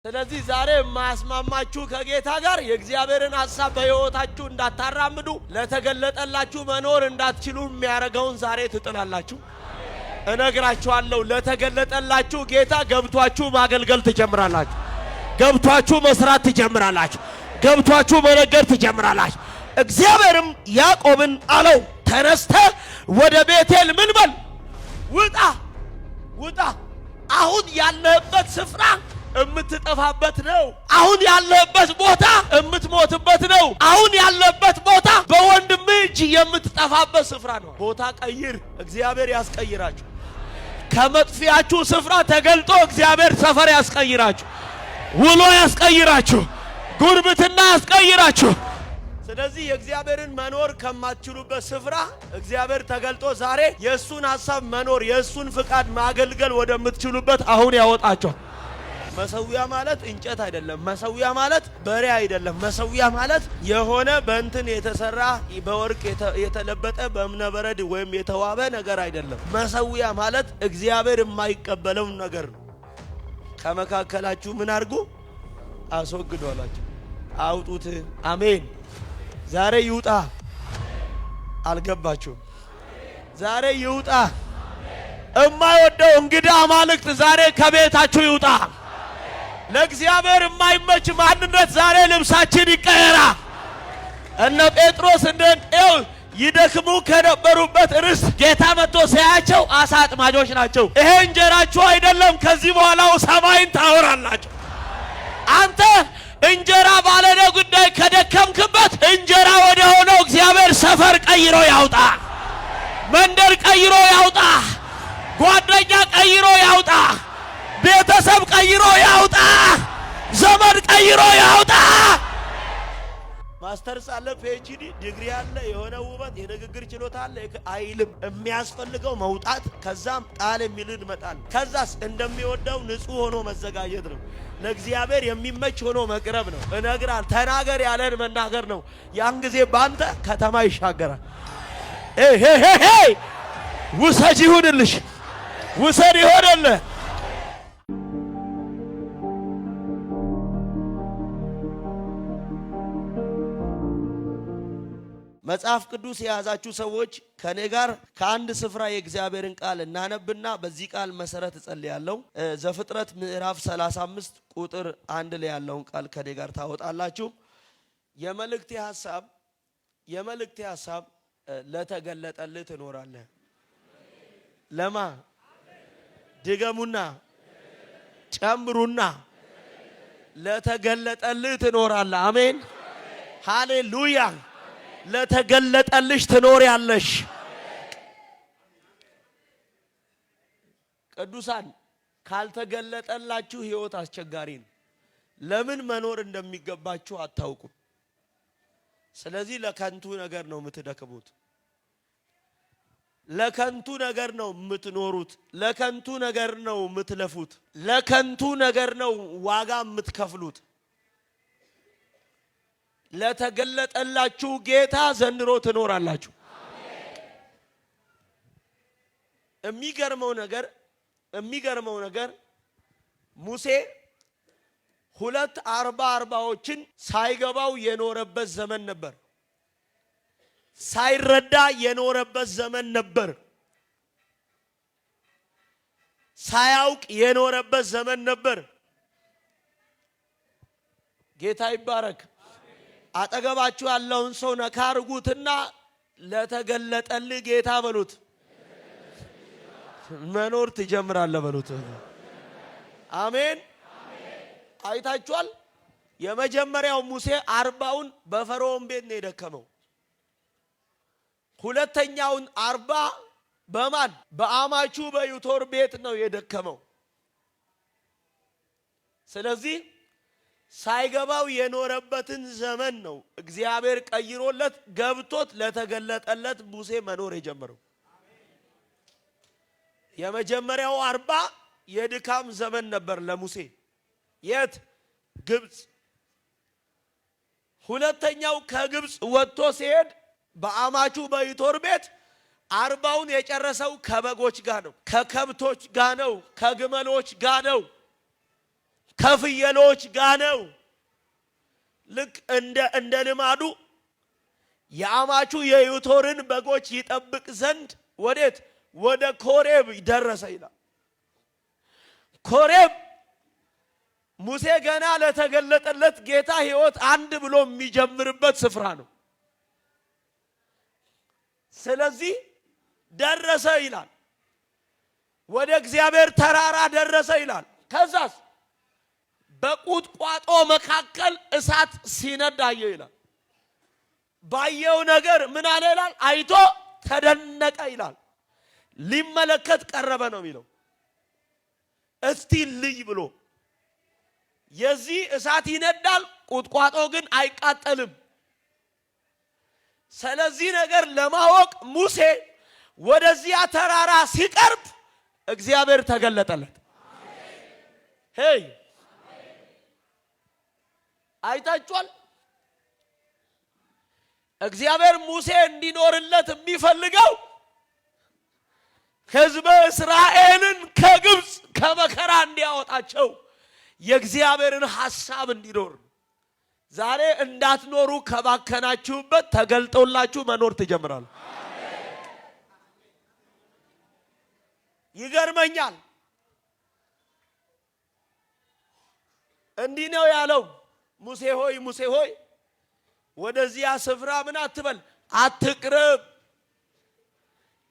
ስለዚህ ዛሬ ማስማማችሁ ከጌታ ጋር የእግዚአብሔርን ሐሳብ በሕይወታችሁ እንዳታራምዱ ለተገለጠላችሁ መኖር እንዳትችሉ የሚያረጋውን ዛሬ ትጥላላችሁ። እነግራችኋለሁ ለተገለጠላችሁ ጌታ ገብቷችሁ ማገልገል ትጀምራላችሁ። ገብቷችሁ መስራት ትጀምራላችሁ። ገብቷችሁ መነገር ትጀምራላችሁ። እግዚአብሔርም ያዕቆብን አለው ተነስተ ወደ ቤቴል ምን በል ውጣ። አሁን ያለህበት ስፍራ እምትጠፋበት ነው። አሁን ያለህበት ቦታ እምትሞትበት ነው። አሁን ያለህበት ቦታ በወንድም እጅ የምትጠፋበት ስፍራ ነው። ቦታ ቀይር፣ እግዚአብሔር ያስቀይራችሁ። ከመጥፊያችሁ ስፍራ ተገልጦ እግዚአብሔር ሰፈር ያስቀይራችሁ፣ ውሎ ያስቀይራችሁ፣ ጉርብትና ያስቀይራችሁ። ስለዚህ የእግዚአብሔርን መኖር ከማትችሉበት ስፍራ እግዚአብሔር ተገልጦ ዛሬ የእሱን ሐሳብ መኖር የእሱን ፍቃድ ማገልገል ወደምትችሉበት አሁን ያወጣቸው። መሰዊያ ማለት እንጨት አይደለም። መሰዊያ ማለት በሬ አይደለም። መሰዊያ ማለት የሆነ በእንትን የተሰራ በወርቅ የተለበጠ በእብነበረድ ወይም የተዋበ ነገር አይደለም። መሰዊያ ማለት እግዚአብሔር የማይቀበለው ነገር ነው። ከመካከላችሁ ምን አድርጉ? አስወግዱ አላችሁ። አውጡት። አሜን። ዛሬ ይውጣ። አልገባችሁም? ዛሬ ይውጣ። እማይወደው እንግዳ አማልክት ዛሬ ከቤታችሁ ይውጣ። ለእግዚአብሔር የማይመች ማንነት ዛሬ ልብሳችን ይቀየራ። እነ ጴጥሮስ እንደው ይደክሙ ከነበሩበት ርስት ጌታ መጥቶ ሲያያቸው አሳ አጥማጆች ናቸው። ይሄ እንጀራችሁ አይደለም፣ ከዚህ በኋላ ሰማይን ታወራላችሁ። አንተ እንጀራ ባለነ ጉዳይ ከደከምክበት እንጀራ ወደ ሆነው እግዚአብሔር ሰፈር ቀይሮ ያውጣ። መንደር ቀይሮ ያውጣ። ጓደኛ ቀይሮ ያውጣ። ቤተሰብ ቀይሮ ያውጣ። ዘመድ ቀይሮ ያውጣ። ማስተርስ አለ፣ ፒኤችዲ ዲግሪ አለ፣ የሆነ ውበት የንግግር ችሎታ አለ አይልም። የሚያስፈልገው መውጣት፣ ከዛም ጣል የሚልን መጣል፣ ከዛስ እንደሚወደው ንጹህ ሆኖ መዘጋጀት ነው። ለእግዚአብሔር የሚመች ሆኖ መቅረብ ነው። እነግራል ተናገር ያለን መናገር ነው። ያን ጊዜ ባንተ ከተማ ይሻገራል። ውሰድ ይሁንልሽ፣ ውሰድ ይሆንልህ። መጽሐፍ ቅዱስ የያዛችሁ ሰዎች ከኔ ጋር ከአንድ ስፍራ የእግዚአብሔርን ቃል እናነብና በዚህ ቃል መሰረት እጸልያለሁ። ዘፍጥረት ምዕራፍ 35 ቁጥር 1 ላይ ያለውን ቃል ከኔ ጋር ታወጣላችሁ። የመልእክቴ ሐሳብ ለተገለጠልህ ትኖራለህ። ለማ ድገሙና ጨምሩና ለተገለጠልህ ትኖራለህ። አሜን ሃሌሉያ። ለተገለጠልሽ ትኖሪያለሽ። ቅዱሳን ካልተገለጠላችሁ ህይወት አስቸጋሪ ነው። ለምን መኖር እንደሚገባችሁ አታውቁም። ስለዚህ ለከንቱ ነገር ነው የምትደክሙት። ለከንቱ ነገር ነው የምትኖሩት። ለከንቱ ነገር ነው የምትለፉት። ለከንቱ ነገር ነው ዋጋ የምትከፍሉት። ለተገለጠላችሁ ጌታ ዘንድሮ ትኖራላችሁ። የሚገርመው ነገር ሙሴ 2 40 ሳይገባው የኖረበት ዘመን ነበር። ሳይረዳ የኖረበት ዘመን ነበር። ሳያውቅ የኖረበት ዘመን ነበር። ጌታ ይባረክ። አጠገባችሁ ያለውን ሰው ነካ አርጉትና ለተገለጠልህ ጌታ በሉት። መኖር ትጀምራለህ በሉት። አሜን። አይታችኋል። የመጀመሪያው ሙሴ 40ውን በፈርዖን ቤት ነው የደከመው። ሁለተኛውን 40 በማን በአማቹ በዮቶር ቤት ነው የደከመው። ስለዚህ ሳይገባው የኖረበትን ዘመን ነው እግዚአብሔር ቀይሮለት ገብቶት ለተገለጠለት ሙሴ መኖር የጀመረው። የመጀመሪያው 40 የድካም ዘመን ነበር ለሙሴ። የት? ግብጽ። ሁለተኛው ከግብጽ ወጥቶ ሲሄድ በአማቹ በዮቶር ቤት 40ውን የጨረሰው ከበጎች ጋር ነው፣ ከከብቶች ጋር ነው፣ ከግመሎች ጋር ነው። ከፍየሎች ጋር ነው። ልክ እንደ ልማዱ የአማቹ የዮቶርን በጎች ይጠብቅ ዘንድ ወዴት? ወደ ኮሬብ ደረሰ ይላል። ኮሬብ ሙሴ ገና ለተገለጠለት ጌታ ሕይወት አንድ ብሎ የሚጀምርበት ስፍራ ነው። ስለዚህ ደረሰ ይላል። ወደ እግዚአብሔር ተራራ ደረሰ ይላል። ከዛስ በቁጥቋጦ መካከል እሳት ሲነድ አየ ይላል። ባየው ነገር ምን አለ ይላል? አይቶ ተደነቀ ይላል። ሊመለከት ቀረበ ነው የሚለው። እስቲ ልይ ብሎ የዚህ እሳት ይነዳል፣ ቁጥቋጦ ግን አይቃጠልም። ስለዚህ ነገር ለማወቅ ሙሴ ወደዚያ ተራራ ሲቀርብ እግዚአብሔር ተገለጠለት። ሄይ አይታችኋል? እግዚአብሔር ሙሴ እንዲኖርለት የሚፈልገው ሕዝበ እስራኤልን ከግብፅ ከመከራ እንዲያወጣቸው የእግዚአብሔርን ሐሳብ እንዲኖር። ዛሬ እንዳትኖሩ ከባከናችሁበት ተገልጦላችሁ መኖር ትጀምራሉ። ይገርመኛል። እንዲህ ነው ያለው፣ ሙሴ ሆይ ሙሴ ሆይ ወደዚያ ስፍራ ምን አትበል፣ አትቅረብ።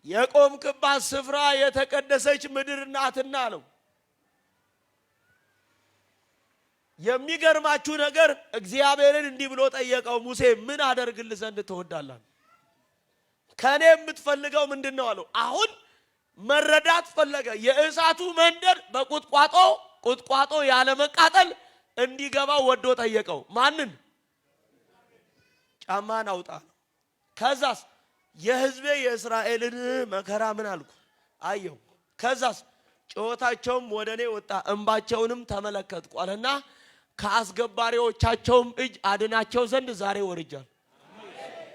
የቆምክባት ስፍራ የተቀደሰች ምድር ናትና አለው። የሚገርማችሁ ነገር እግዚአብሔርን እንዲህ ብሎ ጠየቀው፣ ሙሴ ምን አደርግልህ ዘንድ ትወዳለህ? ከኔ የምትፈልገው ምንድነው አለው። አሁን መረዳት ፈለገ። የእሳቱ መንደር ቁጥቋጦ ያለ መቃጠል እንዲገባው ወዶ ጠየቀው። ማንን? ጫማን አውጣ። ከዛስ የሕዝቤ የእስራኤልን መከራ ምን አልኩ አየሁ። ከዛስ ጩኸታቸውም ወደ እኔ ወጣ፣ እንባቸውንም ተመለከትኩ አለና ከአስገባሪዎቻቸውም እጅ አድናቸው ዘንድ ዛሬ ወርጃለሁ።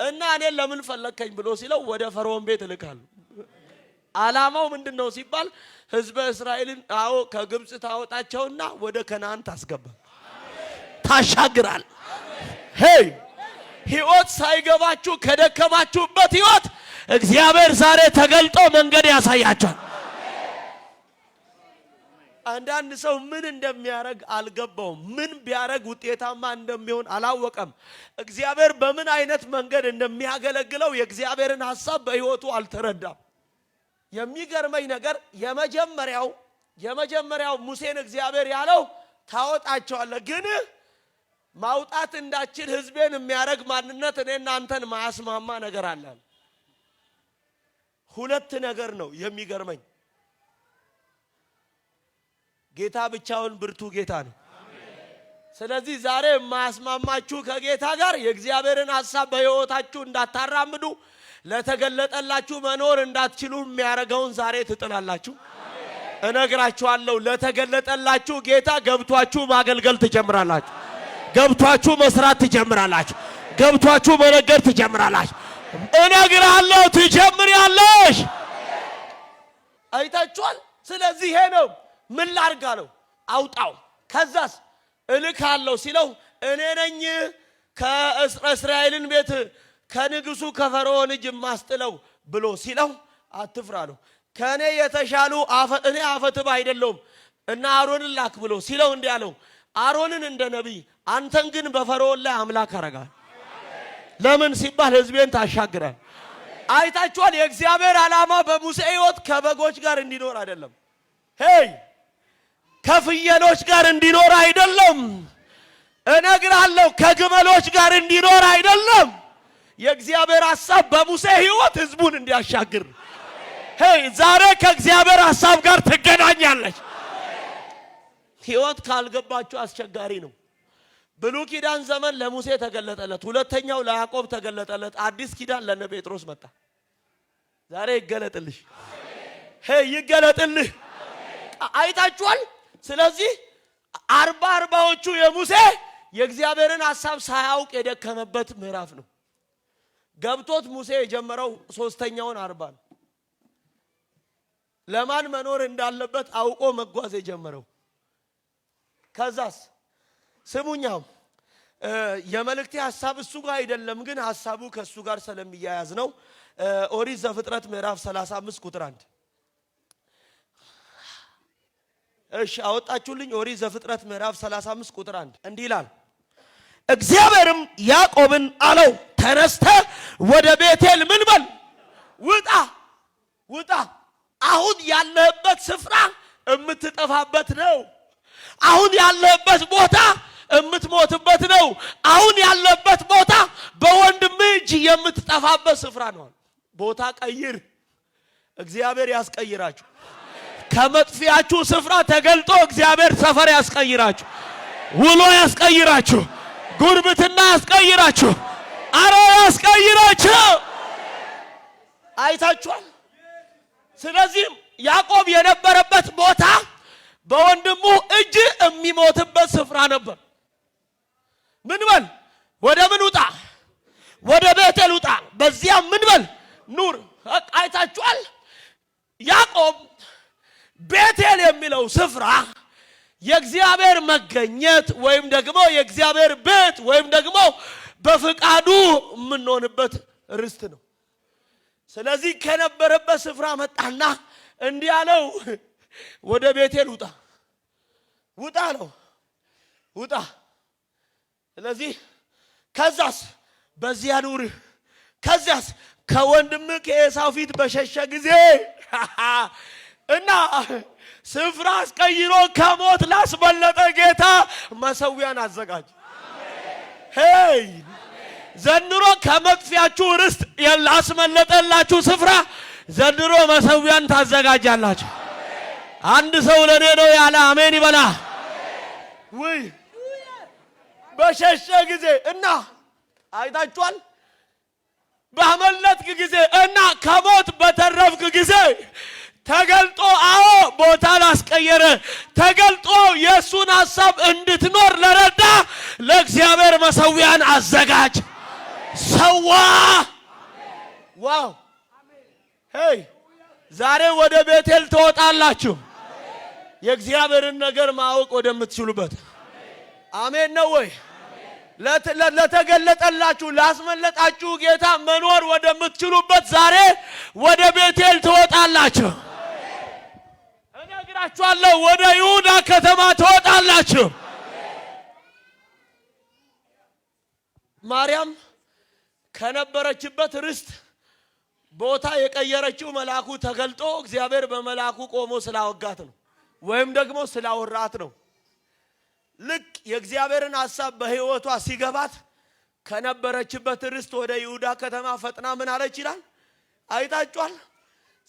እና እኔን ለምን ፈለከኝ ብሎ ሲለው ወደ ፈርዖን ቤት እልካለሁ። ዓላማው ምንድነው ሲባል ሕዝበ እስራኤልን ከግብፅ ታወጣቸውና ወደ ከነዓን ታስገባ፣ ታሻግራል። ሄይ ሕይወት ሳይገባችሁ ከደከማችሁበት ሕይወት እግዚአብሔር ዛሬ ተገልጦ መንገድ ያሳያችኋል። አንዳንድ ሰው ምን እንደሚያረግ አልገባውም። ምን ቢያረግ ውጤታማ እንደሚሆን አላወቀም። እግዚአብሔር በምን አይነት መንገድ እንደሚያገለግለው የእግዚአብሔርን ሐሳብ በሕይወቱ አልተረዳም። የሚገርመኝ ነገር የመጀመሪያው ሙሴን እግዚአብሔር ያለው ታወጣቸዋለህ፣ ግን ማውጣት እንዳችል ሕዝቤን የሚያረግ ማንነት እኔና አንተን ማያስማማ ነገር አለ። ሁለት ነገር ነው የሚገርመኝ። ጌታ ብቻውን ብርቱ ጌታ ነው። ስለዚህ ዛሬ የማያስማማችሁ ከጌታ ጋር የእግዚአብሔርን ሐሳብ በሕይወታችሁ እንዳታራምዱ፣ ለተገለጠላችሁ መኖር እንዳትችሉ የሚያረጋውን ዛሬ ትጥላላችሁ። እነግራችኋለሁ፣ ለተገለጠላችሁ ጌታ ገብቷችሁ ማገልገል ትጀምራላችሁ። ገብቷችሁ መስራት ትጀምራላችሁ። ገብቷችሁ መነገር ትጀምራላችሁ። እነግራለሁ፣ ትጀምሪያለሽ። አይታችኋል? ስለዚህ ይሄ ነው። ምን ላድርግ አለው። አውጣው። ከዛስ እልካለሁ ሲለው እኔ ነኝ ከእስራኤልን ቤት ከንጉሱ ከፈርዖን እጅ ማስጥለው ብሎ ሲለው አትፍራ አለው። ከኔ የተሻሉ እኔ አፈትብ አይደለሁም እና አሮንን ላክ ብሎ ሲለው እንዲህ አለው፣ አሮንን እንደ ነቢይ አንተን ግን በፈርዖን ላይ አምላክ አረጋል። ለምን ሲባል ሕዝቤን ታሻግራል። አይታችኋል? የእግዚአብሔር ዓላማ በሙሴ ሕይወት ከበጎች ጋር እንዲኖር አይደለም። ሄይ ከፍየሎች ጋር እንዲኖር አይደለም። እነግራለሁ፣ ከግመሎች ጋር እንዲኖር አይደለም። የእግዚአብሔር ሐሳብ በሙሴ ሕይወት ሕዝቡን እንዲያሻግር። ሄይ ዛሬ ከእግዚአብሔር ሐሳብ ጋር ትገናኛለች። ሕይወት ካልገባችሁ አስቸጋሪ ነው። ብሉይ ኪዳን ዘመን ለሙሴ ተገለጠለት፣ ሁለተኛው ለያዕቆብ ተገለጠለት፣ አዲስ ኪዳን ለነ ጴጥሮስ መጣ። ዛሬ ይገለጥልሽ። ሄይ ይገለጥልህ። አይታችኋል? ስለዚህ አርባዎቹ የሙሴ የእግዚአብሔርን ሐሳብ ሳያውቅ የደከመበት ምዕራፍ ነው። ገብቶት ሙሴ የጀመረው ሶስተኛውን 40 ነው። ለማን መኖር እንዳለበት አውቆ መጓዝ የጀመረው። ከዛስ ስሙኛው የመልእክቴ ሐሳብ እሱ ጋር አይደለም፣ ግን ሐሳቡ ከሱ ጋር ስለሚያያዝ ነው። ኦሪት ዘፍጥረት ምዕራፍ 35 ቁጥር 1 እሺ አወጣችሁልኝ። ኦሪት ዘፍጥረት ምዕራፍ 35 ቁጥር 1 እንዲህ ይላል፣ እግዚአብሔርም ያዕቆብን አለው ተነስተህ ወደ ቤቴል ምን በል ውጣ ውጣ። አሁን ያለህበት ስፍራ የምትጠፋበት ነው። አሁን ያለህበት ቦታ የምትሞትበት ነው። አሁን ያለበት ቦታ በወንድም እጅ የምትጠፋበት ስፍራ ነው። ቦታ ቀይር። እግዚአብሔር ያስቀይራችሁ። ከመጥፊያችሁ ስፍራ ተገልጦ እግዚአብሔር ሰፈር ያስቀይራችሁ። ውሎ ያስቀይራችሁ። ጉርብትና ያስቀይራችሁ። አረ ያስቀይራችሁ። አይታችኋል። ስለዚህ ያዕቆብ የነበረበት ቦታ በወንድሙ እጅ የሚሞትበት ስፍራ ነበር። ምን በል ወደ ምን ውጣ? ወደ ቤቴል ውጣ። በዚያ ምን በል ኑር። አይታችኋል። ያዕቆብ ቤቴል የሚለው ስፍራ የእግዚአብሔር መገኘት ወይም ደግሞ የእግዚአብሔር ቤት ወይም ደግሞ በፍቃዱ የምንሆንበት ርስት ነው። ስለዚህ ከነበረበት ስፍራ መጣና እንዲህ አለው ወደ ቤቴል ውጣ ውጣ ነው ውጣ። ስለዚህ ከዛስ በዚያ ኑር። ከዛስ ከወንድም ከኤሳው ፊት በሸሸ ጊዜ እና ስፍራ አስቀይሮ ከሞት ላስበለጠ ጌታ መሰዊያን አዘጋጅ። ሄይ ዘንድሮ ከመጥፊያችሁ ርስት ላስመለጠላችሁ ስፍራ ዘንድሮ መሰዊያን ታዘጋጃላችሁ። አንድ ሰው ለኔ ነው ያለ አሜን ይበላ። ወይ በሸሸ ጊዜ እና አይታችኋል። ባመለጥክ ጊዜ እና ከሞት በተረፍክ ጊዜ ተገልጦ አዎ ቦታ ላስቀየረ ተገልጦ የሱን ሐሳብ እንድትኖር ለረዳ ለእግዚአብሔር መሰዊያን አዘጋጅ። ሰዋ ዋው ሄይ ዛሬ ወደ ቤቴል ትወጣላችሁ። የእግዚአብሔርን ነገር ማወቅ ወደምትችሉበት አሜን ነው ወይ? ለተገለጠላችሁ ላስመለጣችሁ ጌታ መኖር ወደምትችሉበት ዛሬ ወደ ቤቴል ትወጣላችሁ። እነግራችኋለሁ ወደ ይሁዳ ከተማ ትወጣላችሁ። ማርያም ከነበረችበት ርስት ቦታ የቀየረችው መልአኩ ተገልጦ እግዚአብሔር በመልአኩ ቆሞ ስላወጋት ነው፣ ወይም ደግሞ ስላወራት ነው። ልክ የእግዚአብሔርን ሐሳብ በሕይወቷ ሲገባት ከነበረችበት ርስት ወደ ይሁዳ ከተማ ፈጥና ምን አለች ይላል አይታችኋል።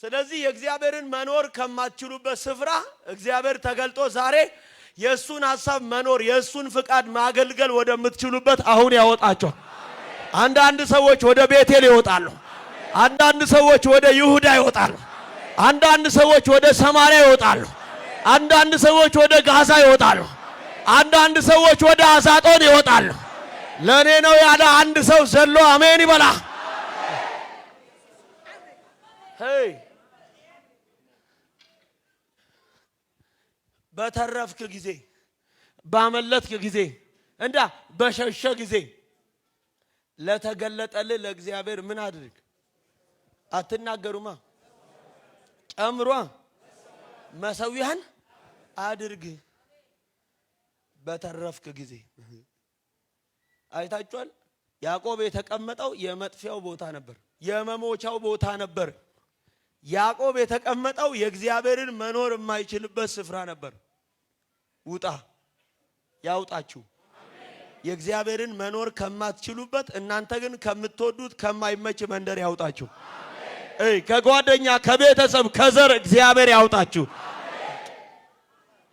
ስለዚህ የእግዚአብሔርን መኖር ከማትችሉበት ስፍራ እግዚአብሔር ተገልጦ ዛሬ የሱን ሐሳብ መኖር የሱን ፍቃድ ማገልገል ወደምትችሉበት አሁን ያወጣቸዋል። አንዳንድ ሰዎች ወደ ቤቴል ይወጣሉ። አንዳንድ ሰዎች ወደ ይሁዳ ይወጣሉ። አንዳንድ ሰዎች ወደ ሰማርያ ይወጣሉ። አንዳንድ ሰዎች ወደ ጋዛ ይወጣሉ። አንዳንድ ሰዎች ወደ አዛጦን ይወጣሉ። ለኔ ነው ያለ አንድ ሰው ዘሎ አሜን ይበላ። ሄይ በተረፍክ ጊዜ ባመለጥክ ጊዜ እንዳ በሸሸ ጊዜ ለተገለጠልህ ለእግዚአብሔር ምን አድርግ? አትናገሩማ ጨምሯ መሰዊያን አድርግ። በተረፍክ ጊዜ አይታችኋል። ያዕቆብ የተቀመጠው የመጥፊያው ቦታ ነበር፣ የመሞቻው ቦታ ነበር። ያዕቆብ የተቀመጠው የእግዚአብሔርን መኖር የማይችልበት ስፍራ ነበር። ውጣ ያውጣችሁ። የእግዚአብሔርን መኖር ከማትችሉበት እናንተ ግን ከምትወዱት ከማይመች መንደር ያውጣችሁ። ከጓደኛ ከቤተሰብ ከዘር እግዚአብሔር ያውጣችሁ።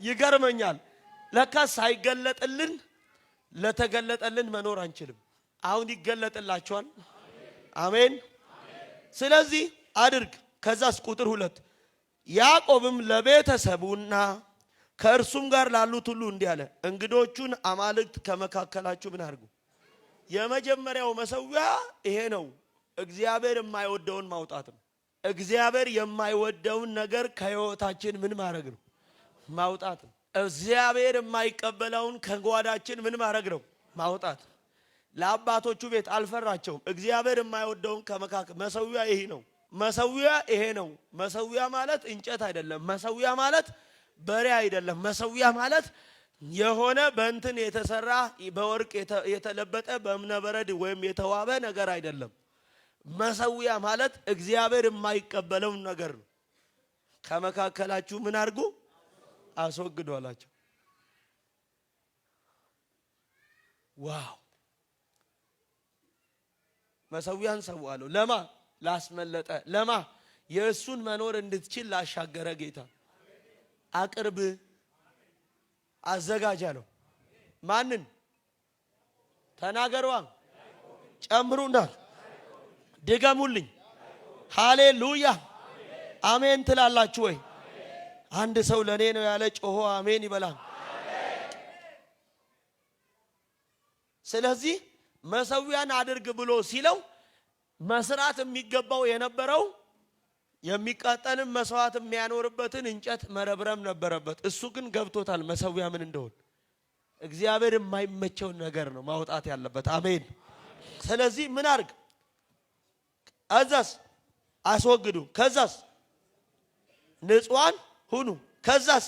ይገርመኛል። ለካ ሳይገለጥልን ለተገለጠልን መኖር አንችልም። አሁን ይገለጥላችኋል። አሜን። ስለዚህ አድርግ። ከዛስ ቁጥር 2 ያዕቆብም ለቤተሰቡና ከእርሱም ጋር ላሉት ሁሉ እንዲህ አለ፣ እንግዶቹን አማልክት ከመካከላችሁ ምን አድርጉ። የመጀመሪያው መሰዊያ ይሄ ነው። እግዚአብሔር የማይወደውን ማውጣት ነው። እግዚአብሔር የማይወደውን ነገር ከሕይወታችን ምን ማድረግ ነው? ማውጣት ነው። እግዚአብሔር የማይቀበለውን ከጓዳችን ምን ማድረግ ነው? ማውጣት። ለአባቶቹ ቤት አልፈራቸውም። እግዚአብሔር የማይወደውን ከመካከል መሰዊያ ይሄ ነው። መሰዊያ ይሄ ነው። መሰዊያ ማለት እንጨት አይደለም። መሰዊያ ማለት በሬ አይደለም። መሰዊያ ማለት የሆነ በእንትን የተሰራ በወርቅ የተለበጠ በእብነበረድ ወይም የተዋበ ነገር አይደለም። መሰዊያ ማለት እግዚአብሔር የማይቀበለውን ነገር ነው። ከመካከላችሁ ምን አድርጉ? አስወግዱ አላቸው። ዋው! መሰዊያን ሰዋለሁ። ለማ? ላስመለጠ። ለማ? የእሱን መኖር እንድትችል ላሻገረ ጌታ። አቅርብ፣ አዘጋጃለሁ። ማንን? ተናገሯ። ጨምሩና ድገሙልኝ። ሃሌሉያ አሜን ትላላችሁ ወይ? አንድ ሰው ለኔ ነው ያለ ጮሆ አሜን ይበላል። ስለዚህ መሰዊያን አድርግ ብሎ ሲለው መስራት የሚገባው የነበረው የሚቃጠልን መስዋዕት የሚያኖርበትን እንጨት መረብረም ነበረበት። እሱ ግን ገብቶታል መሰዊያ ምን እንደሆነ። እግዚአብሔር የማይመቸው ነገር ነው ማውጣት ያለበት። አሜን። ስለዚህ ምን አድርግ? አዛስ አስወግዱ። ከዛስ ንጹሃን ሁኑ። ከዛስ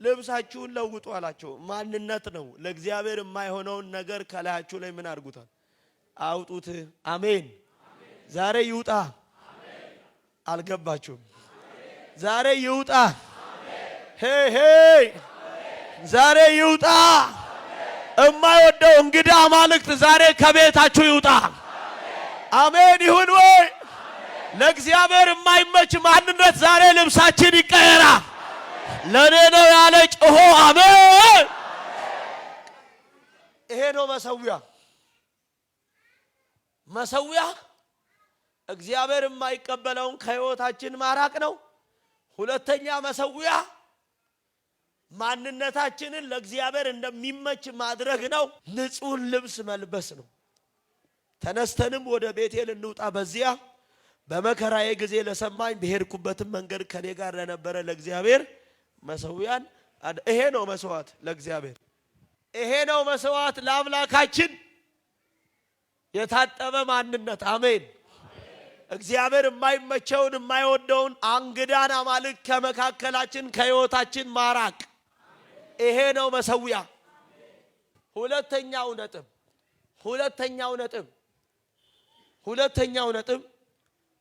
ልብሳችሁን ለውጡ አላቸው። ማንነት ነው። ለእግዚአብሔር የማይሆነውን ነገር ከላያችሁ ላይ ምን አድርጉታል? አውጡት። አሜን። ዛሬ ይውጣ። አልገባችሁም? ዛሬ ይውጣ። ሄይ ሄይ ዛሬ ይውጣ። የማይወደው እንግዳ አማልክት ዛሬ ከቤታችሁ ይውጣ። አሜን ይሁን ወይ? ለእግዚአብሔር የማይመች ማንነት ዛሬ ልብሳችን ይቀየራ። ለኔ ነው ያለ ጮሆ አሜን። ይሄ ነው መሰዊያ። መሰዊያ እግዚአብሔር የማይቀበለውን ከሕይወታችን ማራቅ ነው። ሁለተኛ መሰዊያ ማንነታችንን ለእግዚአብሔር እንደሚመች ማድረግ ነው። ንጹህ ልብስ መልበስ ነው። ተነስተንም ወደ ቤቴል እንውጣ። በዚያ በመከራዬ ጊዜ ለሰማኝ በሄድኩበትም መንገድ ከኔ ጋር ለነበረ ለእግዚአብሔር መሰዊያን። ይሄ ነው መስዋዕት ለእግዚአብሔር። ይሄ ነው መስዋዕት ለአምላካችን የታጠበ ማንነት። አሜን። እግዚአብሔር የማይመቸውን የማይወደውን አንግዳን አማልክ ከመካከላችን ከሕይወታችን ማራቅ። ይሄ ነው መሰዊያ። ሁለተኛው ነጥብ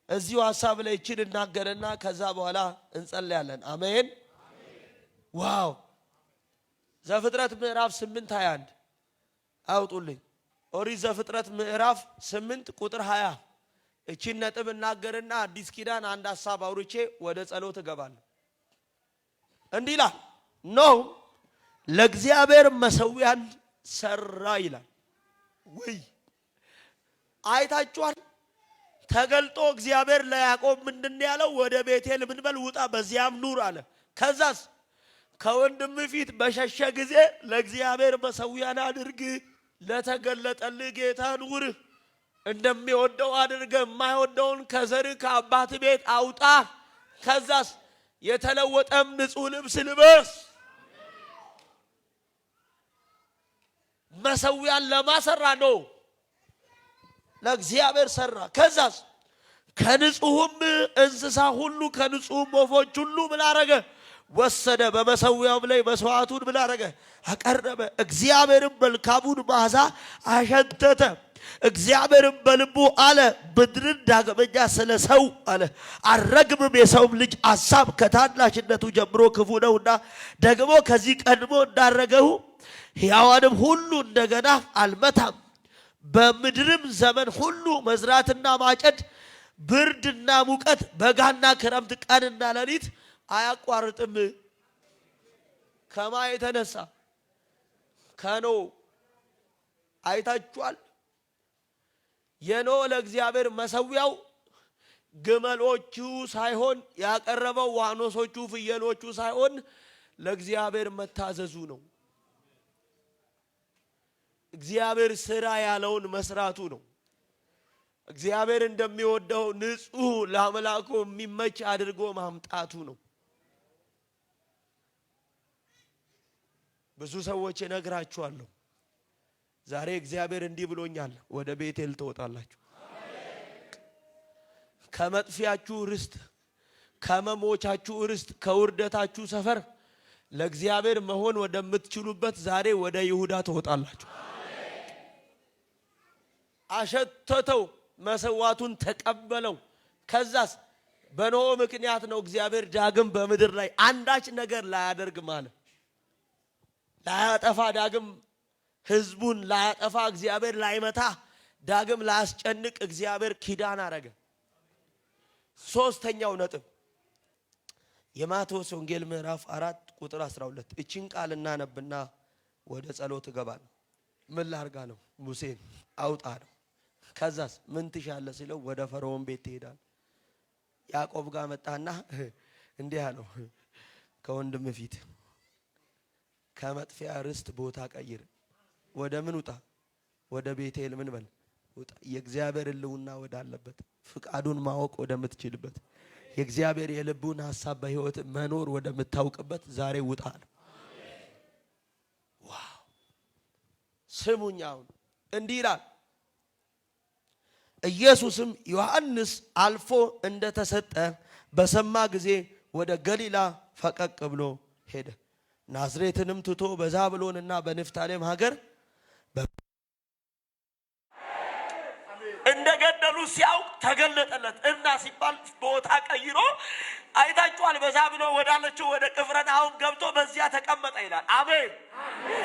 እዚሁ ሐሳብ ላይ እቺን እናገርና ከዛ በኋላ እንጸልያለን። አሜን። ዋው! ዘፍጥረት ምዕራፍ 8:21 አውጡልኝ። ኦሪት ዘፍጥረት ምዕራፍ 8 ቁጥር 20 እቺን ነጥብ እናገርና አዲስ ኪዳን አንድ ሐሳብ አውርቼ ወደ ጸሎት እገባለሁ። እንዲህ ይላል፣ ኖህ ለእግዚአብሔር መሰዊያን ሰራ ይላል። ወይ አይታችኋል? ተገልጦ እግዚአብሔር ለያዕቆብ ምንድን ያለው? ወደ ቤቴል ምን በል ውጣ፣ በዚያም ኑር አለ። ከዛስ ከወንድም ፊት በሸሸ ጊዜ ለእግዚአብሔር መሰዊያን አድርግ፣ ለተገለጠልህ ጌታ ኑር፣ እንደሚወደው አድርገ፣ የማይወደውን ከዘርህ ከአባት ቤት አውጣ። ከዛስ የተለወጠም ንጹህ ልብስ ልበስ። መሰዊያን ለማሰራ ነው ለእግዚአብሔር ሰራ። ከዛስ ከንጹህም እንስሳ ሁሉ ከንጹህም ወፎች ሁሉ ምን አረገ? ወሰደ። በመሰዊያውም ላይ መስዋዕቱን ምን አረገ? አቀረበ። እግዚአብሔርም መልካሙን መዓዛ አሸተተ። እግዚአብሔርም በልቡ አለ፣ ምድርን ዳግመኛ ስለ ሰው አለ አልረግምም፣ የሰውም ልጅ አሳብ ከታናሽነቱ ጀምሮ ክፉ ነውና፣ ደግሞ ከዚህ ቀድሞ እንዳረገሁ ሕያዋንም ሁሉ እንደገና አልመታም። በምድርም ዘመን ሁሉ መዝራትና ማጨድ፣ ብርድና ሙቀት፣ በጋና ክረምት፣ ቀንና ሌሊት አያቋርጥም። ከማ የተነሳ ከኖህ አይታችኋል። የኖህ ለእግዚአብሔር መሰዊያው ግመሎቹ ሳይሆን ያቀረበው ዋኖሶቹ ፍየሎቹ ሳይሆን ለእግዚአብሔር መታዘዙ ነው። እግዚአብሔር ስራ ያለውን መስራቱ ነው። እግዚአብሔር እንደሚወደው ንጹህ ለአምላኩ የሚመች አድርጎ ማምጣቱ ነው። ብዙ ሰዎች እነግራችኋለሁ ዛሬ እግዚአብሔር እንዲህ ብሎኛል ወደ ቤቴል ትወጣላችሁ ከመጥፊያችሁ ርስት ከመሞቻችሁ ርስት ከውርደታችሁ ሰፈር ለእግዚአብሔር መሆን ወደምትችሉበት ዛሬ ወደ ይሁዳ ትወጣላችሁ አሸተተው መስዋዕቱን ተቀበለው ከዛስ በኖህ ምክንያት ነው እግዚአብሔር ዳግም በምድር ላይ አንዳች ነገር ላያደርግ ማለት ላያጠፋ ዳግም ህዝቡን ላያጠፋ እግዚአብሔር ላይመታ ዳግም ላያስጨንቅ እግዚአብሔር ኪዳን አረገ ሶስተኛው ነጥብ የማቴዎስ ወንጌል ምዕራፍ 4 ቁጥር 12 እቺን ቃል እናነብና ወደ ጸሎት ገባን ምን ላርጋ ነው ሙሴን አውጣ ነው ከዛስ ምን ትሻለህ ሲለው ወደ ፈርዖን ቤት ይሄዳል ያዕቆብ ጋር መጣና እንዲህ አለው ከወንድም ፊት ከመጥፊያ ርስት ቦታ ቀይር ወደ ምን ውጣ ወደ ቤቴል ምን በል ውጣ የእግዚአብሔር ልውና ወዳለበት ፍቃዱን ማወቅ ወደምትችልበት የእግዚአብሔር የልቡን ሐሳብ በህይወት መኖር ወደምታውቅበት ዛሬ ውጣ ነው ዋው ስሙኛው እንዲህ ይላል ኢየሱስም ዮሐንስ አልፎ እንደተሰጠ በሰማ ጊዜ ወደ ገሊላ ፈቀቅ ብሎ ሄደ ናዝሬትንም ትቶ በዛብሎንና በንፍታሌም ሀገር እንደገደሉ ሲያውቅ ተገለጠለት እና ሲባል ቦታ ቀይሮ አይታችኋል በዛብሎን ወዳለችው ወደ ቅፍርናሆም ገብቶ በዚያ ተቀመጠ ይላል አሜን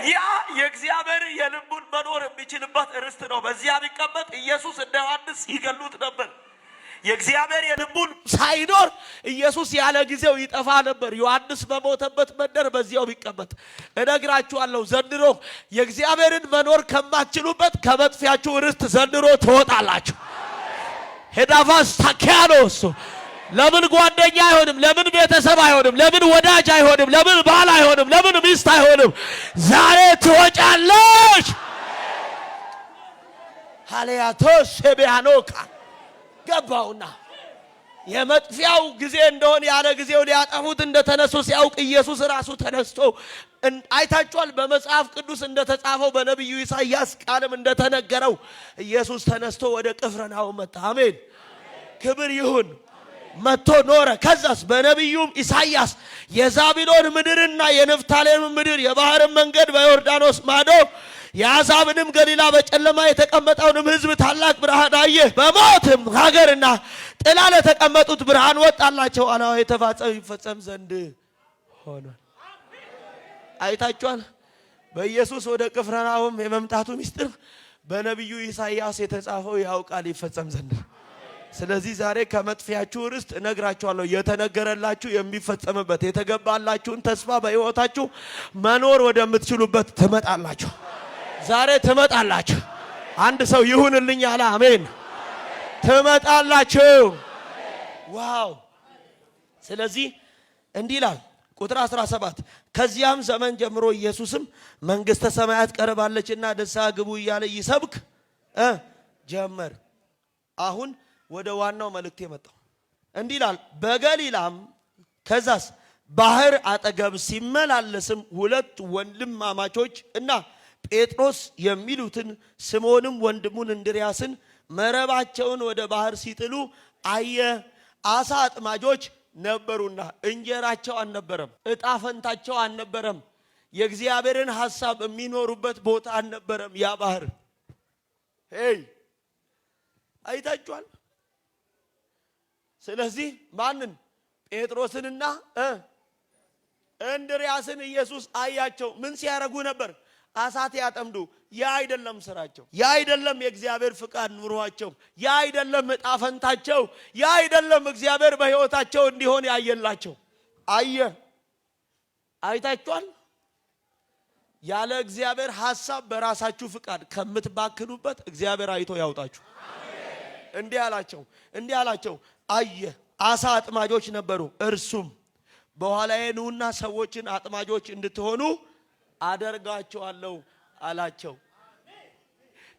ያ የእግዚአብሔር የልቡን መኖር የሚችልበት ርስት ነው በዚያ ቢቀመጥ ኢየሱስ እንደ ዮሐንስ ይገሉት ነበር የእግዚአብሔር የልቡን ሳይኖር ኢየሱስ ያለ ጊዜው ይጠፋ ነበር ዮሐንስ በሞተበት መንደር በዚያው ቢቀመጥ እነግራችኋለሁ ዘንድሮ የእግዚአብሔርን መኖር ከማትችሉበት ከመጥፊያችሁ ርስት ዘንድሮ ትወጣላችሁ ሄዳቫስ ታኪያኖስ ለምን ጓደኛ አይሆንም ለምን ቤተሰብ አይሆንም ለምን ወዳጅ አይሆንም ለምን ባል አይሆንም ለምን ሚስት አይሆንም ዛሬ ትወጫለሽ ሃሌያቶስ ሸቢያኖካ ገባውና የመጥፊያው ጊዜ እንደሆነ ያለ ጊዜው ሊያጠፉት እንደተነሱ ሲያውቅ ኢየሱስ ራሱ ተነስቶ አይታችኋል በመጽሐፍ ቅዱስ እንደተጻፈው በነብዩ ኢሳይያስ ቃልም እንደተነገረው ኢየሱስ ተነስቶ ወደ ቅፍርናሆም መጣ አሜን ክብር ይሁን መጥቶ ኖረ ከዛስ በነብዩም ኢሳይያስ የዛብሎን ምድርና የንፍታሌም ምድር የባህር መንገድ በዮርዳኖስ ማዶ ያዛብንም ገሊላ በጨለማ የተቀመጠውንም ህዝብ ታላቅ ብርሃን አየ በሞትም ሀገርና ጥላ ለተቀመጡት ብርሃን ወጣላቸው አላው የተፋጸመ ይፈጸም ዘንድ ሆነ አይታችኋል በኢየሱስ ወደ ቅፍርናሆም የመምጣቱ ምስጢር በነብዩ ኢሳይያስ የተጻፈው ያው ቃል ይፈጸም ዘንድ ስለዚህ ዛሬ ከመጥፊያችሁ ርስት እነግራችኋለሁ የተነገረላችሁ የሚፈጸምበት የተገባላችሁን ተስፋ በህይወታችሁ መኖር ወደምትችሉበት ትመጣላችሁ ዛሬ ትመጣላችሁ አንድ ሰው ይሁንልኝ አለ አሜን ትመጣላችሁ ዋው ስለዚህ እንዲህ ይላል ቁጥር 17 ከዚያም ዘመን ጀምሮ ኢየሱስም መንግስተ ሰማያት ቀርባለችና ንስሐ ግቡ እያለ ይሰብክ ጀመር አሁን ወደ ዋናው መልእክት የመጣው እንዲህ ይላል በገሊላም ከዛስ ባህር አጠገብ ሲመላለስም ሁለት ወንድማማቾች እና ጴጥሮስ የሚሉትን ስምዖንም ወንድሙን እንድርያስን መረባቸውን ወደ ባህር ሲጥሉ አየ አሳ አጥማጆች ነበሩና እንጀራቸው አልነበረም እጣ ፈንታቸው አልነበረም የእግዚአብሔርን ሐሳብ የሚኖሩበት ቦታ አልነበረም ያ ባህር ሄይ አይታችኋል ስለዚህ ማንን ጴጥሮስንና እንድርያስን ኢየሱስ አያቸው ምን ሲያረጉ ነበር አሳት ያጠምዱ ያ አይደለም ስራቸው ያ አይደለም የእግዚአብሔር ፍቃድ ኑሯቸው ያ አይደለም እጣ ፈንታቸው ያ አይደለም እግዚአብሔር በህይወታቸው እንዲሆን ያየላቸው አይታችኋል ያለ እግዚአብሔር ሐሳብ በራሳችሁ ፍቃድ ከምትባክኑበት እግዚአብሔር አይቶ ያውጣችሁ እንዲህ አላቸው አየ አሳ አጥማጆች ነበሩ እርሱም በኋላዬ ኑና ሰዎችን አጥማጆች እንድትሆኑ አደርጋቸዋለሁ አላቸው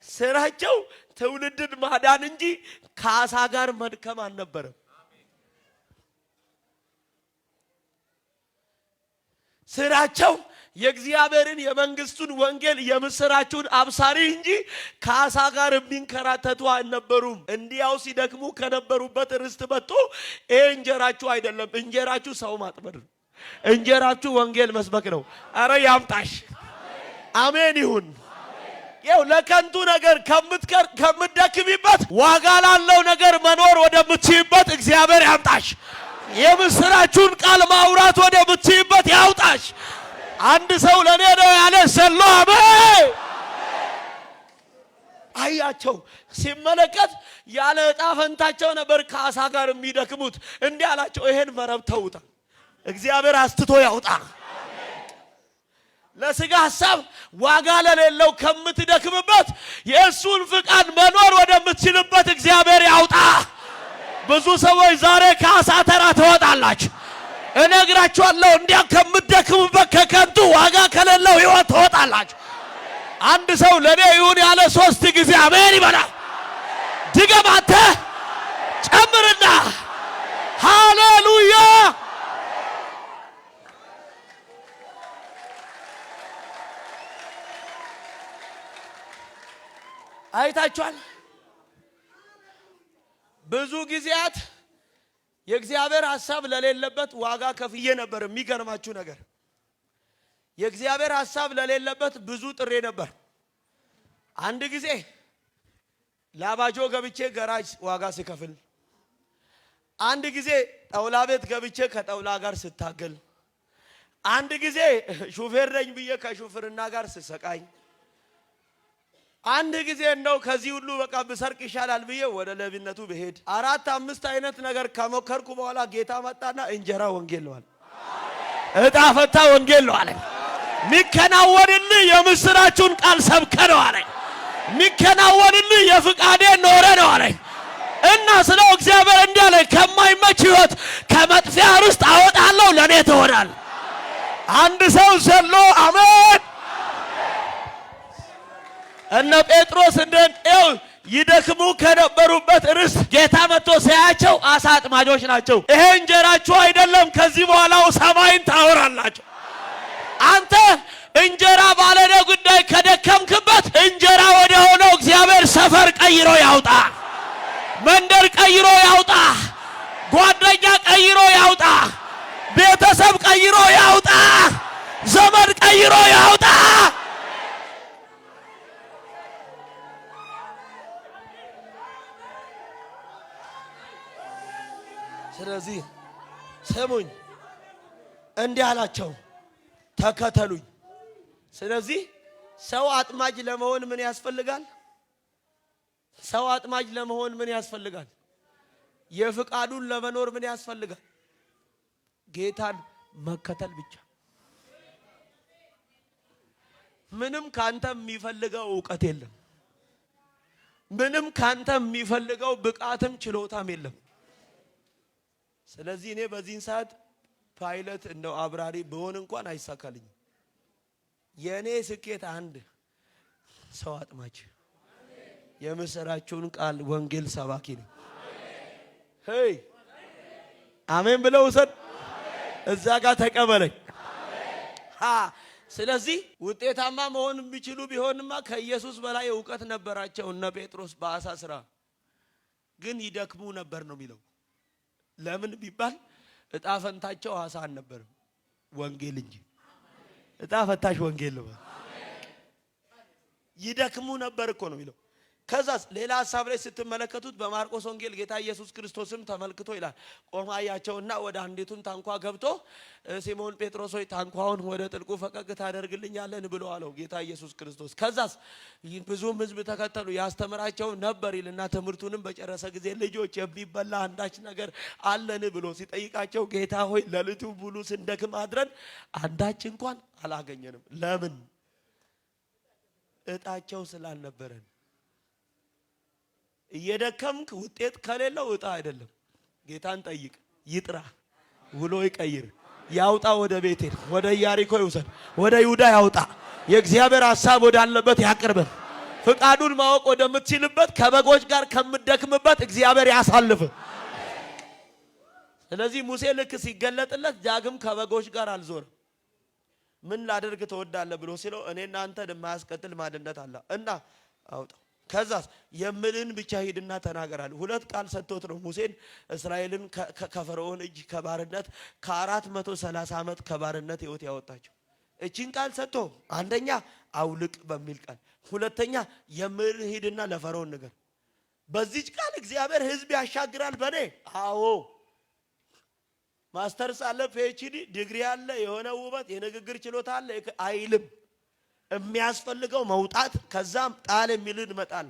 ስራቸው ትውልድን ማዳን እንጂ ከአሳ ጋር መድከም አልነበረም ስራቸው የእግዚአብሔርን የመንግስቱን ወንጌል የምስራቹን አብሳሪ እንጂ ከአሳ ጋር የሚንከራተቱ አልነበሩም። እንዲያው ሲደክሙ ከነበሩበት ርስት መጥቶ ይሄ እንጀራችሁ አይደለም፣ እንጀራችሁ ሰው ማጥመድ ነው፣ እንጀራችሁ ወንጌል መስበክ ነው። አረ ያምጣሽ። አሜን ይሁን። ይኸው ለከንቱ ነገር ከምትደክሚበት ዋጋ ላለው ነገር መኖር ወደምትችይበት እግዚአብሔር ያምጣሽ። የምስራቹን ቃል ማውራት ወደምትችይበት ያውጣሽ። አንድ ሰው ለኔ ነው ያለ ሰሎ አሜን። አያቸው ሲመለከት ያለ ዕጣ ፈንታቸው ነበር ከአሳ ጋር የሚደክሙት። እንዲህ አላቸው፣ ይሄን መረብ ተውታ እግዚአብሔር አስትቶ ያውጣ። ለስጋ ሐሳብ ዋጋ ለሌለው ከምትደክምበት የእሱን ፍቃድ መኖር ወደምትችልበት እግዚአብሔር ያውጣ። ብዙ ሰዎች ዛሬ ከአሳ ተራ ትወጣላችሁ። እነግራችኋለሁ፣ እንዲያ ከምትደክምበት ከከንቱ ዋጋ ከሌለው ሕይወት ትወጣላችሁ። አንድ ሰው ለኔ ይሁን ያለ 3 ጊዜ አሜን ይበላል። ድገም አንተ ጨምርና ሃሌሉያ። አይታችኋል። ብዙ ጊዜያት የእግዚአብሔር ሐሳብ ለሌለበት ዋጋ ከፍዬ ነበር። የሚገርማችሁ ነገር የእግዚአብሔር ሐሳብ ለሌለበት ብዙ ጥሬ ነበር። አንድ ጊዜ ላባጆ ገብቼ ገራጅ ዋጋ ስከፍል፣ አንድ ጊዜ ጣውላ ቤት ገብቼ ከጣውላ ጋር ስታገል፣ አንድ ጊዜ ሹፌር ነኝ ብዬ ከሹፍርና ጋር ስሰቃኝ፣ አንድ ጊዜ እንደው ከዚህ ሁሉ በቃ ብሰርቅ ይሻላል ብዬ ወደ ለብነቱ ብሄድ 4 5 አይነት ነገር ከሞከርኩ በኋላ ጌታ መጣና እንጀራ ወንጌል ነው አለ። ዕጣ ፈታ ወንጌል ነው አለ። ሚከናወንልህ የምስራቹን ቃል ሰብከ ነው አለ። ሚከናወንልህ የፍቃዴ ኖረ ነው አለ። እና ስለው እግዚአብሔር እንዲህ አለ፣ ከማይመች ሕይወት ከመጥፊያ ርስት አወጣለሁ፣ ለኔ ትሆናል። አንድ ሰው ዘሎ አሜን። እነ ጴጥሮስ እንደው ይደክሙ ከነበሩበት ርስት ጌታ መጥቶ ሲያያቸው አሳ አጥማጆች ናቸው። ይሄ እንጀራችሁ አይደለም፣ ከዚህ በኋላው ሰማይን ታወራላችሁ። አንተ እንጀራ ባለነ ጉዳይ ከደከምክበት እንጀራ ወደ ሆነው እግዚአብሔር ሰፈር ቀይሮ ያውጣ፣ መንደር ቀይሮ ያውጣ፣ ጓደኛ ቀይሮ ያውጣ፣ ቤተሰብ ቀይሮ ያውጣ፣ ዘመድ ቀይሮ ያውጣ። ስለዚህ ስሙኝ፣ እንዲህ አላቸው፣ ተከተሉኝ። ስለዚህ ሰው አጥማጅ ለመሆን ምን ያስፈልጋል? ሰው አጥማጅ ለመሆን ምን ያስፈልጋል? የፍቃዱን ለመኖር ምን ያስፈልጋል? ጌታን መከተል ብቻ። ምንም ካንተ የሚፈልገው ዕውቀት የለም። ምንም ካንተ የሚፈልገው ብቃትም ችሎታም የለም። ስለዚህ እኔ በዚህን ሰዓት ፓይለት እንደው አብራሪ ብሆን እንኳን አይሳካልኝም። የኔ ስኬት አንድ ሰው አጥማጅ፣ የምስራቹን ቃል ወንጌል ሰባኪ ነኝ። ሄይ አሜን ብለው ውሰድ፣ እዛ ጋር ተቀበለኝ። ስለዚህ ውጤታማ መሆን ቢችሉ ቢሆንማ ከኢየሱስ በላይ ዕውቀት ነበራቸው እነ ጴጥሮስ በአሳ ስራ፣ ግን ይደክሙ ነበር ነው የሚለው። ለምን ቢባል ዕጣ ፈንታቸው አሳ አልነበረም፣ ወንጌል እንጂ። ዕጣ ፈታሽ ወንጌል ነው። ይደክሙ ነበር እኮ ነው የሚለው። ከዛስ ሌላ ሐሳብ ላይ ስትመለከቱት በማርቆስ ወንጌል ጌታ ኢየሱስ ክርስቶስም ተመልክቶ ይላል፣ ቆማ አያቸውና ወደ አንዲቱን ታንኳ ገብቶ ሲሞን ጴጥሮስ ሆይ ታንኳውን ወደ ጥልቁ ፈቀቅ ታደርግልኛለን ብሎ አለው ጌታ ኢየሱስ ክርስቶስ። ከዛስ ብዙም ሕዝብ ተከተሉ፣ ያስተምራቸው ነበር ይልና ትምህርቱንም በጨረሰ ጊዜ ልጆች የሚበላ አንዳች ነገር አለን ብሎ ሲጠይቃቸው ጌታ ሆይ ለሊቱ ሙሉ ስንደክም አድረን አንዳች እንኳን አላገኘንም። ለምን? ዕጣቸው ስላልነበረን። እየደከምክ ውጤት ከሌለው ዕጣ አይደለም። ጌታን ጠይቅ፣ ይጥራ፣ ውሎ ይቀይር፣ ያውጣ፣ ወደ ቤቴል፣ ወደ ኢያሪኮ ይውሰድ፣ ወደ ይሁዳ ያውጣ፣ የእግዚአብሔር ሐሳብ ወዳለበት ያቅርበን፣ ፍቃዱን ማወቅ ወደምትችልበት ከበጎች ጋር ከምትደክምበት እግዚአብሔር ያሳልፍ። ስለዚህ ሙሴ ልክ ሲገለጥለት ዳግም ከበጎች ጋር አልዞርም። ምን ላደርግ ተወዳለ ብሎ ሲለው እኔና አንተን የማያስቀጥል ማንነት አለ እና አውጣው ከዛስ የምልን ብቻ ሂድና ተናገራል። ሁለት ቃል ሰጥቶት ነው ሙሴን እስራኤልን ከፈርዖን እጅ ከባርነት ከ430 ዓመት ከባርነት ህይወት ያወጣቸው። እቺን ቃል ሰጥቶ አንደኛ አውልቅ በሚል ቃል፣ ሁለተኛ የምል ሂድና ለፈርዖን ነገር። በዚህ ቃል እግዚአብሔር ህዝብ ያሻግራል በኔ። አዎ ማስተርስ አለ፣ ፒኤችዲ ዲግሪ አለ፣ የሆነ ውበት የንግግር ችሎታ አለ አይልም። የሚያስፈልገው መውጣት ከዛም ጣል የሚልን መጣል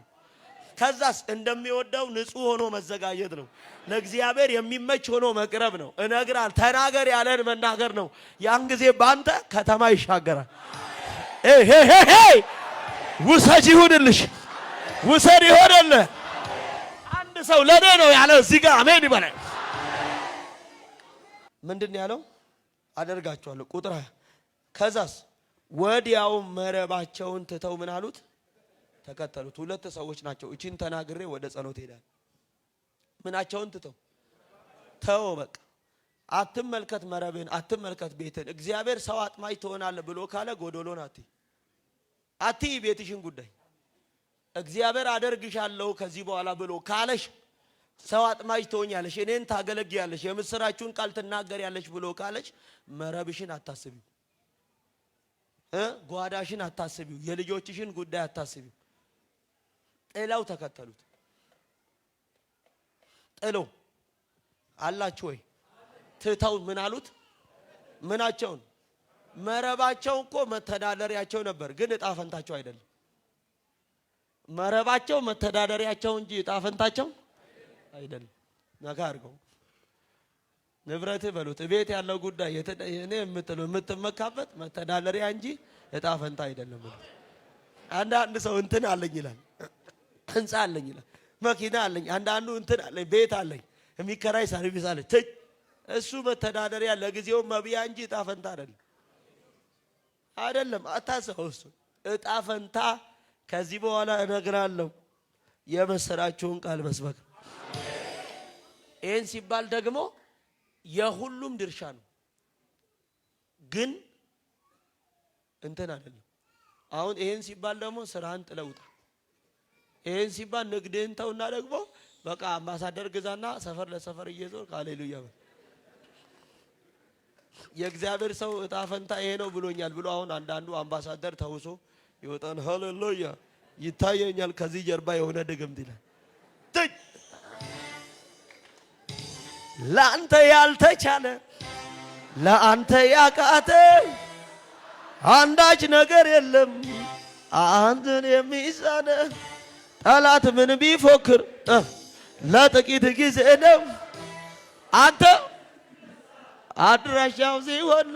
ከዛስ እንደሚወደው ንጹህ ሆኖ መዘጋጀት ነው። ለእግዚአብሔር የሚመች ሆኖ መቅረብ ነው። እነግራል ተናገር ያለን መናገር ነው። ያን ጊዜ ባንተ ከተማ ይሻገራል። ውሰድ ይሁንልሽ፣ ውሰድ ይሆንልህ። አንድ ሰው ለኔ ነው ያለ እዚህ ጋር አሜን ይበላል። ምንድን ያለው አደርጋቸዋለሁ ቁጥር ከዛስ ወዲያው መረባቸውን ትተው ምን አሉት? ተከተሉት። ሁለት ሰዎች ናቸው። እቺን ተናግሬ ወደ ጸሎት ሄዳል። ምናቸውን ትተው ተው በቃ አትመልከት መረብን፣ አትመልከት ቤትን። እግዚአብሔር ሰው አጥማጅ ትሆናለህ ብሎ ካለ ጎዶሎን አቲ ቤትሽን ጉዳይ እግዚአብሔር አደርግሻለሁ ከዚህ በኋላ ብሎ ካለሽ ሰው አጥማጅ ትሆኛለሽ፣ እኔን ታገለግያለሽ፣ የምስራችሁን ቃል ትናገሪያለሽ ብሎ ካለሽ መረብሽን አታስቢው፣ ጓዳሽን አታስቢው፣ የልጆችሽን ጉዳይ አታስቢው። ጥለው ተከተሉት። ጥለው አላችሁ ወይ? ትተው ምን አሉት? ምናቸውን? መረባቸው እኮ መተዳደሪያቸው ነበር፣ ግን እጣ ፈንታቸው አይደለም። መረባቸው መተዳደሪያቸው እንጂ እጣ ፈንታቸው አይደለም። ነካ አድርገው ንብረት በሉት ቤት ያለው ጉዳይ እኔ የምትመካበት መተዳደሪያ እንጂ እጣ ፈንታ አይደለም። አንዳንድ ሰው እንትን አለኝ ይላል፣ ህንጻ አለኝ ይላል፣ መኪና አለኝ፣ አንዳንዱ እንትን አለኝ፣ ቤት አለኝ፣ የሚከራይ ሰርቪስ አለኝ። እሱ መተዳደሪያ ለጊዜው መብያ እንጂ እጣ ፈንታ አይደለም። አታስበው። እሱ እጣ ፈንታ ከዚህ በኋላ እነግራለሁ የመሰራችሁን ቃል መስበክ። ይሄን ሲባል ደግሞ የሁሉም ድርሻ ነው፣ ግን እንትን አይደለም። አሁን ይሄን ሲባል ደግሞ ስራን ጥለውጣ፣ ይሄን ሲባል ንግድህን ተውና ደግሞ በቃ አምባሳደር ግዛና ሰፈር ለሰፈር እየዞር ሃሌሉያ የእግዚአብሔር ሰው እጣ ፈንታ ይሄ ነው ብሎኛል ብሎ አሁን አንዳንዱ አምባሳደር ተውሶ ይወጣን። ሃሌሉያ ይታየኛል ከዚህ ጀርባ የሆነ ድግምት ይላል። ለአንተ ያልተቻለ ለአንተ ያቃተ አንዳች ነገር የለም አንተን የሚሳነ። ጠላት ምን ቢፎክር ለጥቂት ጊዜ ነው፣ አንተ አድራሻው ሲሆን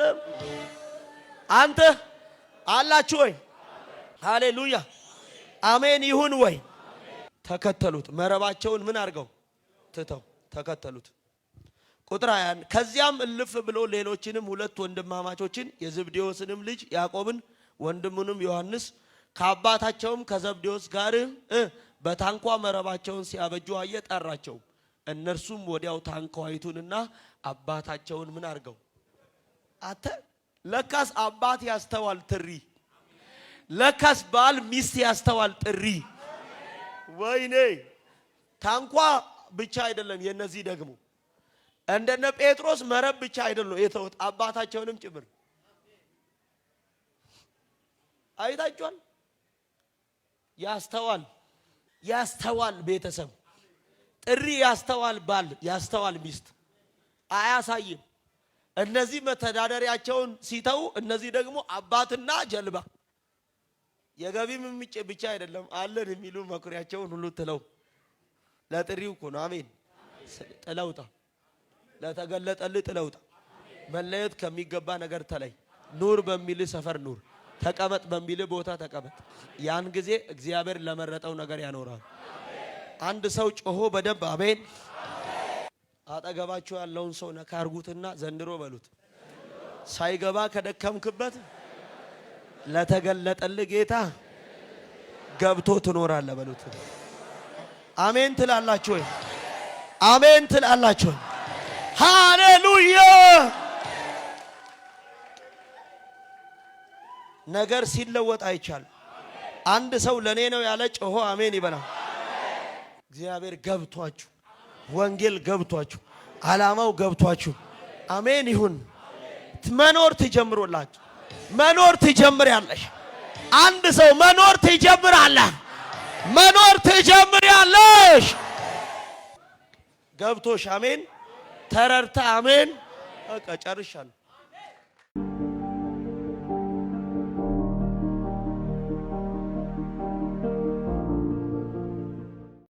አንተ አላችሁ ወይ? ሃሌሉያ አሜን ይሁን ወይ? ተከተሉት። መረባቸውን ምን አድርገው ትተው ተከተሉት። ቁጥር 21 ከዚያም እልፍ ብሎ ሌሎችንም ሁለት ወንድማማቾችን የዘብዴዎስንም ልጅ ያዕቆብን ወንድሙንም ዮሐንስ ከአባታቸውም ከዘብዴዎስ ጋር በታንኳ መረባቸውን ሲያበጁ አየ፣ ጠራቸው። እነርሱም ወዲያው ታንኳይቱንና አባታቸውን ምን አድርገው አተ ለካስ አባት ያስተዋል ጥሪ፣ ለካስ ባል ሚስት ያስተዋል ጥሪ። ወይኔ ታንኳ ብቻ አይደለም የነዚህ ደግሞ እንደነ ጴጥሮስ መረብ ብቻ አይደለም የተውት አባታቸውንም ጭምር አይታችኋል። ያስተዋል ቤተሰብ ጥሪ ያስተዋል ባል ያስተዋል ሚስት አያሳይም። እነዚህ መተዳደሪያቸውን ሲተው እነዚህ ደግሞ አባትና ጀልባ የገቢ ምንጭ ብቻ አይደለም አለን የሚሉ መኩሪያቸውን ሁሉ ጥለው ለጥሪው እኮ ነው። አሜን ጥለውታ ለተገለጠልህ ጥለውታ። መለየት ከሚገባ ነገር ተለይ። ኑር በሚል ሰፈር ኑር፣ ተቀመጥ በሚል ቦታ ተቀመጥ። ያን ጊዜ እግዚአብሔር ለመረጠው ነገር ያኖራል። አንድ ሰው ጮሆ በደንብ አሜን። አጠገባችሁ ያለውን ሰው ነካ አርጉትና ዘንድሮ በሉት ሳይገባ ከደከምክበት ለተገለጠልህ ጌታ ገብቶ ትኖራለህ በሉት። አሜን ትላላችሁ ወይ? አሜን ትላላችሁ ወይ? ሃሌሉያ ነገር ሲለወጥ አይቻል። አንድ ሰው ለኔ ነው ያለ ጮሆ አሜን ይበላ። እግዚአብሔር ገብቷችሁ ወንጌል ገብቷችሁ ዓላማው ገብቷችሁ አሜን ይሁን። መኖር ትጀምሩላችሁ። መኖር ትጀምሪያለሽ። አንድ ሰው መኖር ትጀምራለህ። መኖር ትጀምሪያለሽ። ገብቶሽ አሜን ተረርታ አሜን። በቃ ጨርሻለሁ።